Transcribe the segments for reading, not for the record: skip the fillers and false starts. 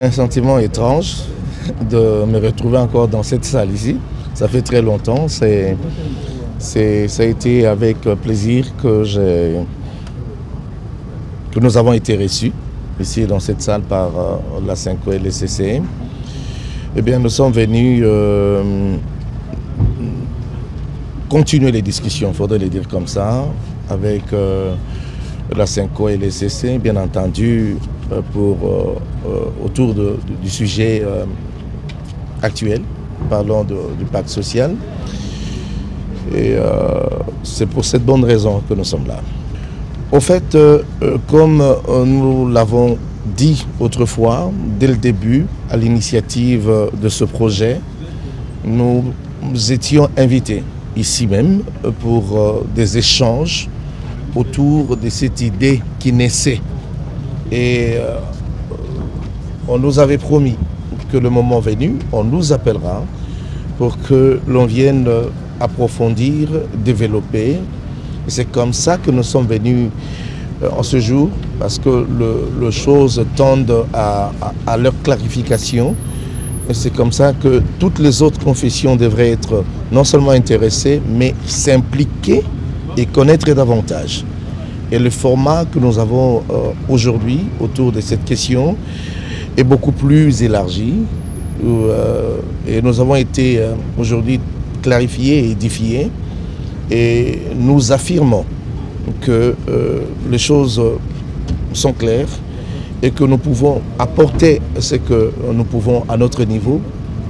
Un sentiment étrange de me retrouver encore dans cette salle ici. Ça fait très longtemps. Ça a été avec plaisir que nous avons été reçus ici dans cette salle par la Synco et le CCM. Eh bien, nous sommes venus continuer les discussions, il faudrait les dire comme ça, avec la Synco et le CCM, bien entendu, autour du sujet actuel, parlons du pacte social. Et c'est pour cette bonne raison que nous sommes là. Au fait, comme nous l'avons dit autrefois, dès le début, à l'initiative de ce projet, nous étions invités ici même pour des échanges autour de cette idée qui naissait. Et on nous avait promis que le moment venu, on nous appellera pour que l'on vienne approfondir, développer. C'est comme ça que nous sommes venus en ce jour, parce que les choses tendent à leur clarification. Et c'est comme ça que toutes les autres confessions devraient être non seulement intéressées, mais s'impliquer et connaître davantage. Et le format que nous avons aujourd'hui autour de cette question est beaucoup plus élargi. Et nous avons été aujourd'hui clarifiés et édifiés. Et nous affirmons que les choses sont claires et que nous pouvons apporter ce que nous pouvons à notre niveau.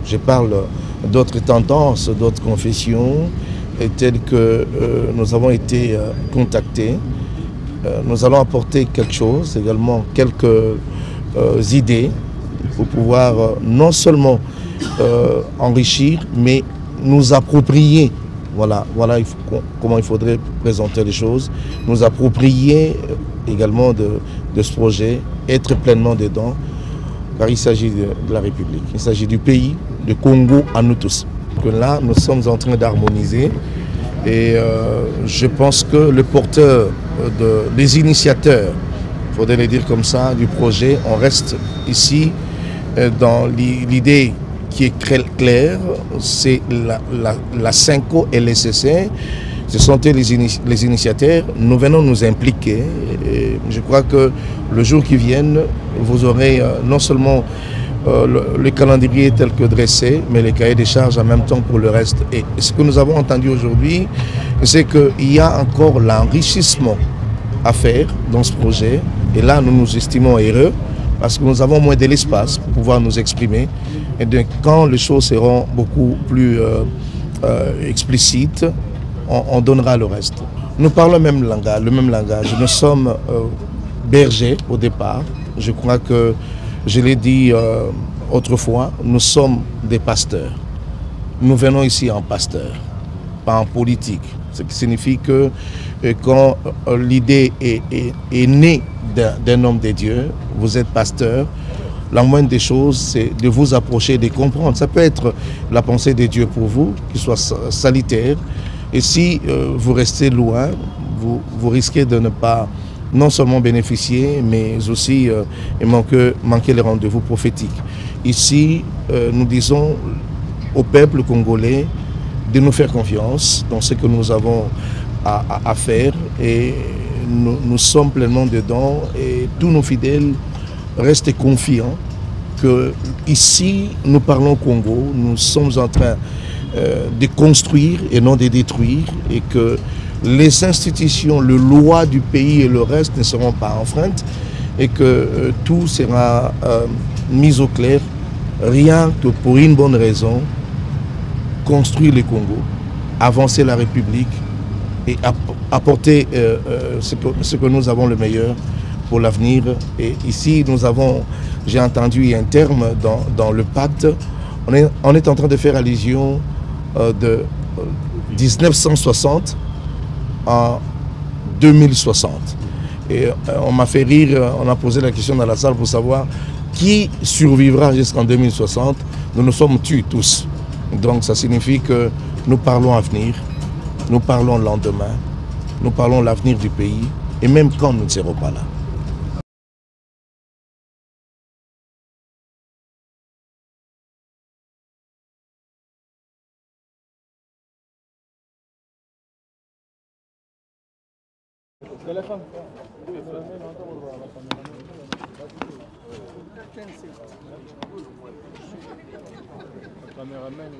Je parle d'autres tendances, d'autres confessions, telles que nous avons été contactés. Nous allons apporter quelque chose, également quelques idées pour pouvoir non seulement enrichir, mais nous approprier. Voilà comment il faudrait présenter les choses. Nous approprier également de ce projet, être pleinement dedans, car il s'agit de la République, il s'agit du pays, du Congo à nous tous. Que là, nous sommes en train d'harmoniser et je pense que le porteur, les initiateurs, il faudrait les dire comme ça, du projet, on reste ici dans l'idée qui est très clair, c'est la Synco et le CCM. Ce sont les initiateurs. Nous venons nous impliquer. Et je crois que le jour qui vient, vous aurez non seulement le calendrier tel que dressé, mais les cahiers des charges en même temps pour le reste. Et ce que nous avons entendu aujourd'hui, c'est qu'il y a encore l'enrichissement à faire dans ce projet. Et là, nous nous estimons heureux, parce que nous avons moins de l'espace pour pouvoir nous exprimer. Et donc, quand les choses seront beaucoup plus explicites, on donnera le reste. Nous parlons le même langage. Nous sommes bergers au départ. Je crois que, je l'ai dit autrefois, nous sommes des pasteurs. Nous venons ici en pasteurs, pas en politique. Ce qui signifie que quand l'idée est née d'un homme de Dieu, vous êtes pasteur, la moindre des choses, c'est de vous approcher, de comprendre. Ça peut être la pensée de Dieu pour vous, qui soit salutaire. Et si vous restez loin, vous risquez de ne pas non seulement bénéficier, mais aussi manquer les rendez-vous prophétiques. Ici, nous disons au peuple congolais de nous faire confiance dans ce que nous avons à faire. Et nous sommes pleinement dedans et tous nos fidèles restent confiants que ici nous parlons Congo, nous sommes en train de construire et non de détruire, et que les institutions, les lois du pays et le reste ne seront pas enfreintes, et que tout sera mis au clair, rien que pour une bonne raison: construire le Congo, avancer la République et apporter ce que nous avons le meilleur pour l'avenir. Et ici, j'ai entendu, il y a un terme dans le pacte, on est en train de faire allusion de 1960 à 2060. Et on m'a fait rire, on a posé la question dans la salle pour savoir qui survivra jusqu'en 2060. Nous nous sommes tués tous. Donc ça signifie que nous parlons avenir, nous parlons lendemain, nous parlons l'avenir du pays, et même quand nous ne serons pas là. Cameraman,